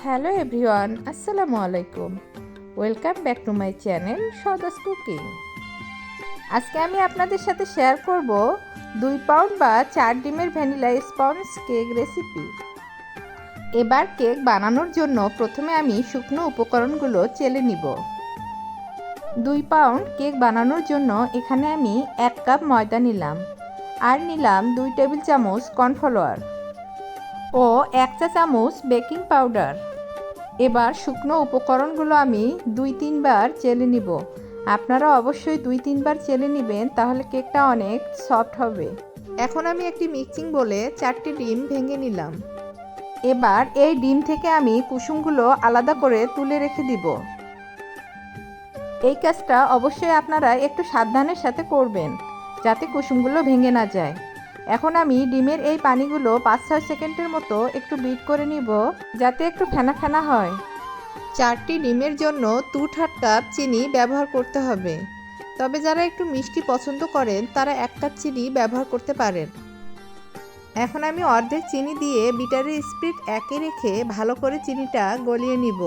Hello everyone, আসসালামু আলাইকুম। Welcome back to my channel Sadas cooking. আজকে আমি আপনাদের সাথে শেয়ার করব 2 পাউন্ড বা 4 ডিমের ভ্যানিলা স্পঞ্জ কেক রেসিপি। এবার কেক বানানোর জন্য প্রথমে আমি শুকনো উপকরণগুলো চেলে নিব। 2 পাউন্ড কেক বানানোর জন্য এখানে আমি 1 কাপ ময়দা নিলাম, আর নিলাম 2 টেবিল চামচ কর্নফ্লাওয়ার ও 1 চা চামচ বেকিং পাউডার। এবার শুকনো উপকরণগুলো আমি 2-3 বার চেলে নিব। আপনারা অবশ্যই 2-3 বার চেলে নেবেন, তাহলে কেকটা অনেক সফট হবে। এখন আমি একটি মিক্সিং বোলে 4টি ডিম ভেঙে নিলাম। এবার এই ডিম থেকে আমি কুসুমগুলো আলাদা করে তুলে রেখে দিব। এই কাজটা অবশ্যই আপনারা একটু সাবধানের সাথে করবেন, যাতে কুসুমগুলো ভেঙে না যায়। এখন আমি ডিমের এই পানিগুলো 5-6 সেকেন্ডের মতো একটু বিট করে নিব, যাতে একটু ফেনা ফেনা হয়। 4টি ডিমের জন্য 2/3 কাপ চিনি ব্যবহার করতে হবে, তবে যারা একটু মিষ্টি পছন্দ করেন তারা 1 কাপ চিনি ব্যবহার করতে পারেন। এখন আমি অর্ধেক চিনি দিয়ে বিটারের স্পিড 1-এ রেখে ভালো করে চিনিটা গলিয়ে নিব।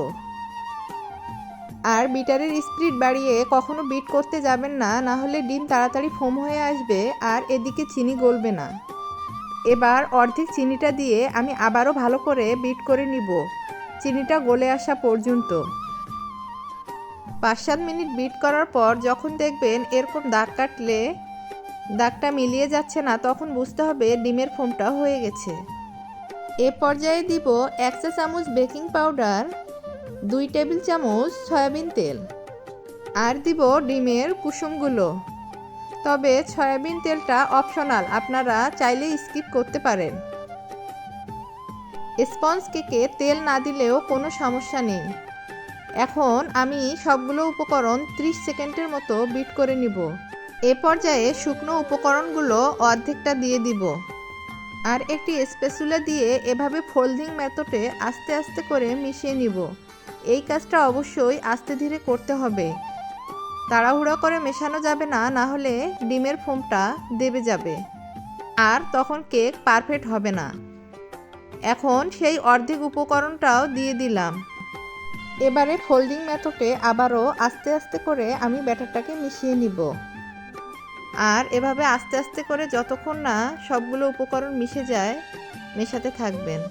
আর বিটারের স্পিড বাড়িয়ে কখনো বিট করতে যাবেন না, না হলে ডিম তাড়াতাড়ি ফোম হয়ে আসবে আর এদিকে চিনি গলবে না। এবার অর্ধেক চিনিটা দিয়ে আমি আবারও ভালো করে বিট করে নিব, চিনিটা গলে আসা পর্যন্ত। 5-7 মিনিট বিট করার পর যখন দেখবেন এরকম দাগ কাটলে দাগটা মিলিয়ে যাচ্ছে না, তখন বুঝতে হবে ডিমের ফোমটা হয়ে গেছে। এ পর্যায়ে দিব 1 চা চামচ বেকিং পাউডার, 2 টেবিল চামচ সয়াবিন তেল, আর দিব ডিমের কুসুমগুলো। তবে সয়াবিন তেলটা অপশনাল, আপনারা চাইলে স্কিপ করতে পারেন। স্পঞ্জ কেকে তেল না দিলেও কোনো সমস্যা নেই। এখন আমি সবগুলো উপকরণ 30 সেকেন্ডের মতো বিট করে নিব। এ পর্যায়ে শুকনো উপকরণগুলো অর্ধেকটা দিয়ে দিব, আর একটি স্প্যাচুলা দিয়ে এভাবে ফোল্ডিং মেথডে আস্তে আস্তে করে মিশিয়ে নিব। এই কাজটা অবশ্যই আস্তে ধীরে করতে হবে, তাড়াহুড়ো করে মেশানো যাবে না, না হলে ডিমের ফোমটা দেবে যাবে আর তখন কেক পারফেক্ট হবে না। এখন সেই অর্ধেক উপকরণটাও দিয়ে দিলাম। এবারে ফোল্ডিং মেথডে আবারও আস্তে আস্তে করে আমি ব্যাটারটাকে মিশিয়ে নিব। আর এভাবে আস্তে আস্তে করে যতক্ষণ না সবগুলো উপকরণ মিশে যায় মেশাতে থাকবেন।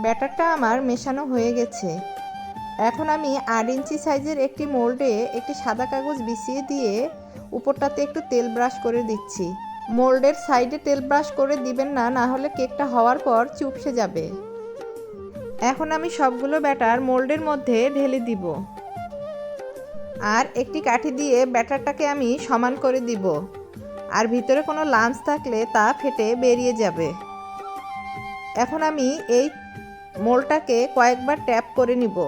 ব্যাটারটা আমার মেশানো হয়ে গেছে। এখন আমি 8 ইঞ্চি সাইজের একটি মোল্ডে একটি সাদা কাগজ বিছিয়ে দিয়ে উপরটাতে একটু তেল ব্রাশ করে দিচ্ছি। মোল্ডের সাইডে তেল ব্রাশ করে দিবেন না, না হলে কেকটা হওয়ার পর চুপসে যাবে। এখন আমি সবগুলো ব্যাটার মোল্ডের মধ্যে ঢেলে দিব, আর একটি কাঠি দিয়ে ব্যাটারটাকে আমি সমান করে দিব, আর ভিতরে কোনো লাম্পস থাকলে তা ফেটে বেরিয়ে যাবে। এখন আমি এই মোল্ডটাকে কয়েকবার ট্যাপ করে নিব।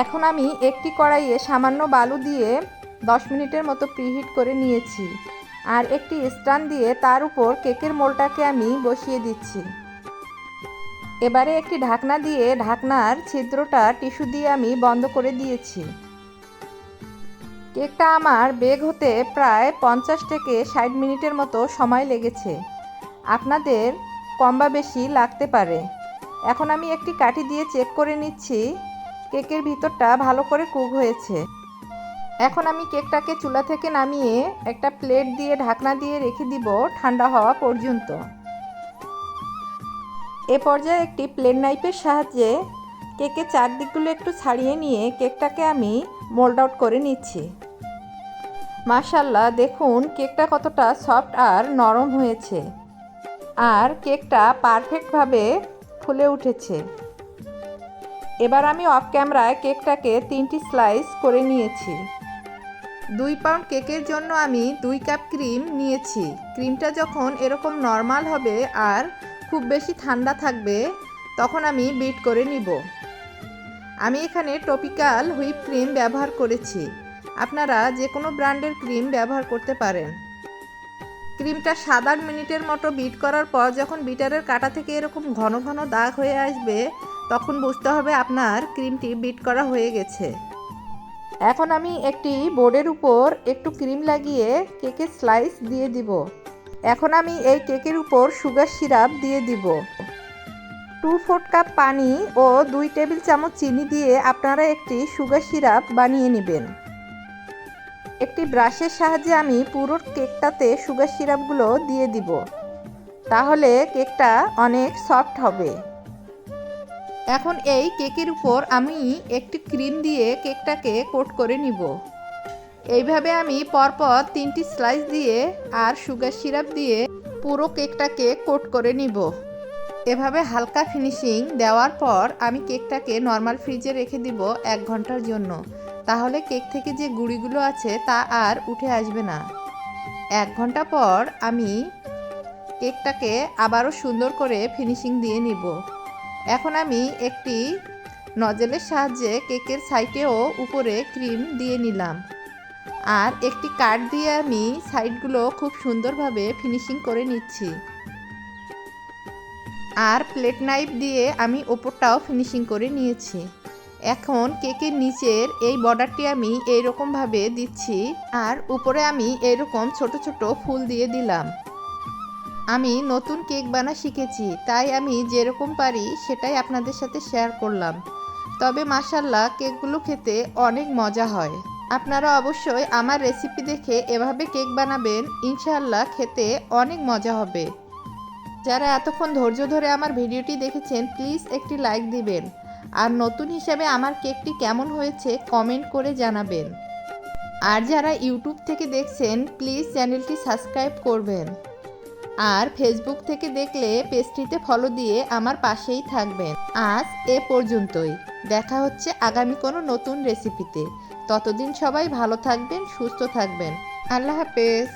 এখন আমি একটি কড়াইয়ে সামান্য বালু দিয়ে 10 মিনিটের মতো প্রিহিট করে নিয়েছি, আর একটি স্ট্যান্ড দিয়ে তার উপর কেকের মোল্ডটাকে আমি বসিয়ে দিচ্ছি। এবারে একটি ঢাকনা দিয়ে ঢাকনার ছিদ্রটা টিস্যু দিয়ে আমি বন্ধ করে দিয়েছি। কেকটা আমার বেক হতে প্রায় 50 থেকে 60 মিনিটের মতো সময় লেগেছে, আপনাদের কম বা বেশি লাগতে পারে। এখন আমি একটি কাঠি দিয়ে চেক করে নিচ্ছি কেকের ভিতরটা ভালো করে কুক হয়েছে। এখন আমি কেকটাকে চুলা থেকে নামিয়ে একটা প্লেট দিয়ে ঢাকনা দিয়ে রেখে দিব ঠান্ডা হওয়া পর্যন্ত। এ পর্যায়ে একটি প্লেন নাইফের সাহায্যে কেকের চারদিকগুলো একটু ছাড়িয়ে নিয়ে কেকটাকে আমি মোল্ড আউট করে নিচ্ছি। মাশাআল্লাহ, দেখুন কেকটা কতটা সফট আর নরম হয়েছে, আর কেকটা পারফেক্টভাবে ফুলে উঠেছে। এবার আমি অফ ক্যামেরায় কেকটাকে 3টি স্লাইস করে নিয়েছি। 2 পাউন্ড কেকের জন্য আমি 2 কাপ ক্রিম নিয়েছি। ক্রিমটা যখন এরকম নর্মাল হবে আর খুব বেশি ঠান্ডা থাকবে, তখন আমি বিট করে নিব। আমি এখানে টপিক্যাল হুইপ ক্রিম ব্যবহার করেছি, আপনারা যে কোনো ব্র্যান্ডের ক্রিম ব্যবহার করতে পারেন। ক্রিমটা 7-8 মিনিটের মতো বিট করার পর যখন বিটারের কাটা থেকে এরকম ঘন ঘন দাগ হয়ে আসবে, তখন বুঝতে হবে আপনার ক্রিমটি বিট করা হয়ে গেছে। এখন আমি একটি বোর্ডের উপর একটু ক্রিম লাগিয়ে কেকের স্লাইস দিয়ে দিব। এখন আমি এই কেকের উপর সুগার সিরাপ দিয়ে দিব। 2/4 কাপ পানি ও 2 টেবিল চামচ চিনি দিয়ে আপনারা একটি সুগার সিরাপ বানিয়ে নেবেন। একটি ব্রাশের সাহায্যে আমি পুরো কেকটাতে সুগার সিরাপগুলো দিয়ে দিব, তাহলে কেকটা অনেক সফট হবে। এখন এই কেকের উপর আমি একটি ক্রিম দিয়ে কেকটাকে কোট করে নিব। এইভাবে আমি পরপর 3টি স্লাইস দিয়ে আর সুগার সিরাপ দিয়ে পুরো কেকটাকে কোট করে নিব। এভাবে হালকা ফিনিশিং দেওয়ার পর আমি কেকটাকে নর্মাল ফ্রিজে রেখে দিব 1 ঘন্টার জন্য, তাহলে কেক থেকে যে গুঁড়িগুলো আছে তা আর উঠে আসবে না। 1 ঘন্টা পর আমি কেকটাকে আবারও সুন্দর করে ফিনিশিং দিয়ে নিব। এখন আমি একটি নজলের সাহায্যে কেকের সাইডেও উপরে ক্রিম দিয়ে নিলাম, আর একটি কাঠ দিয়ে আমি সাইডগুলো খুব সুন্দরভাবে ফিনিশিং করে নিচ্ছি। আর প্লেট নাইফ দিয়ে আমি ওপরটাও ফিনিশিং করে নিয়েছি। এখন কেকের নিচের এই বর্ডারটি আমি এইরকমভাবে দিচ্ছি, আর উপরে আমি এইরকম ছোট ছোট ফুল দিয়ে দিলাম। আমি নতুন কেক বানা শিখেছি, তাই আমি যেরকম পারি সেটাই আপনাদের সাথে শেয়ার করলাম। তবে মাশাআল্লাহ কেকগুলো খেতে অনেক মজা হয়। আপনারা অবশ্যই আমার রেসিপি দেখে এভাবে কেক বানাবেন, ইনশাআল্লাহ খেতে অনেক মজা হবে। যারা এতক্ষণ ধৈর্য ধরে আমার ভিডিওটি দেখেছেন প্লিজ একটি লাইক দিবেন, আর নতুন হিসেবে আমার কেকটি কেমন হয়েছে কমেন্ট করে জানাবেন। আর যারা ইউটিউব থেকে দেখছেন প্লিজ চ্যানেলটি সাবস্ক্রাইব করবেন, আর ফেসবুক থেকে দেখলে পেজটিতে ফলো দিয়ে আমার পাশেই থাকবেন। আজ এ পর্যন্তই, দেখা হচ্ছে আগামী কোনো নতুন রেসিপিতে। ততদিন সবাই ভালো থাকবেন, সুস্থ থাকবেন। আল্লাহ হাফেজ।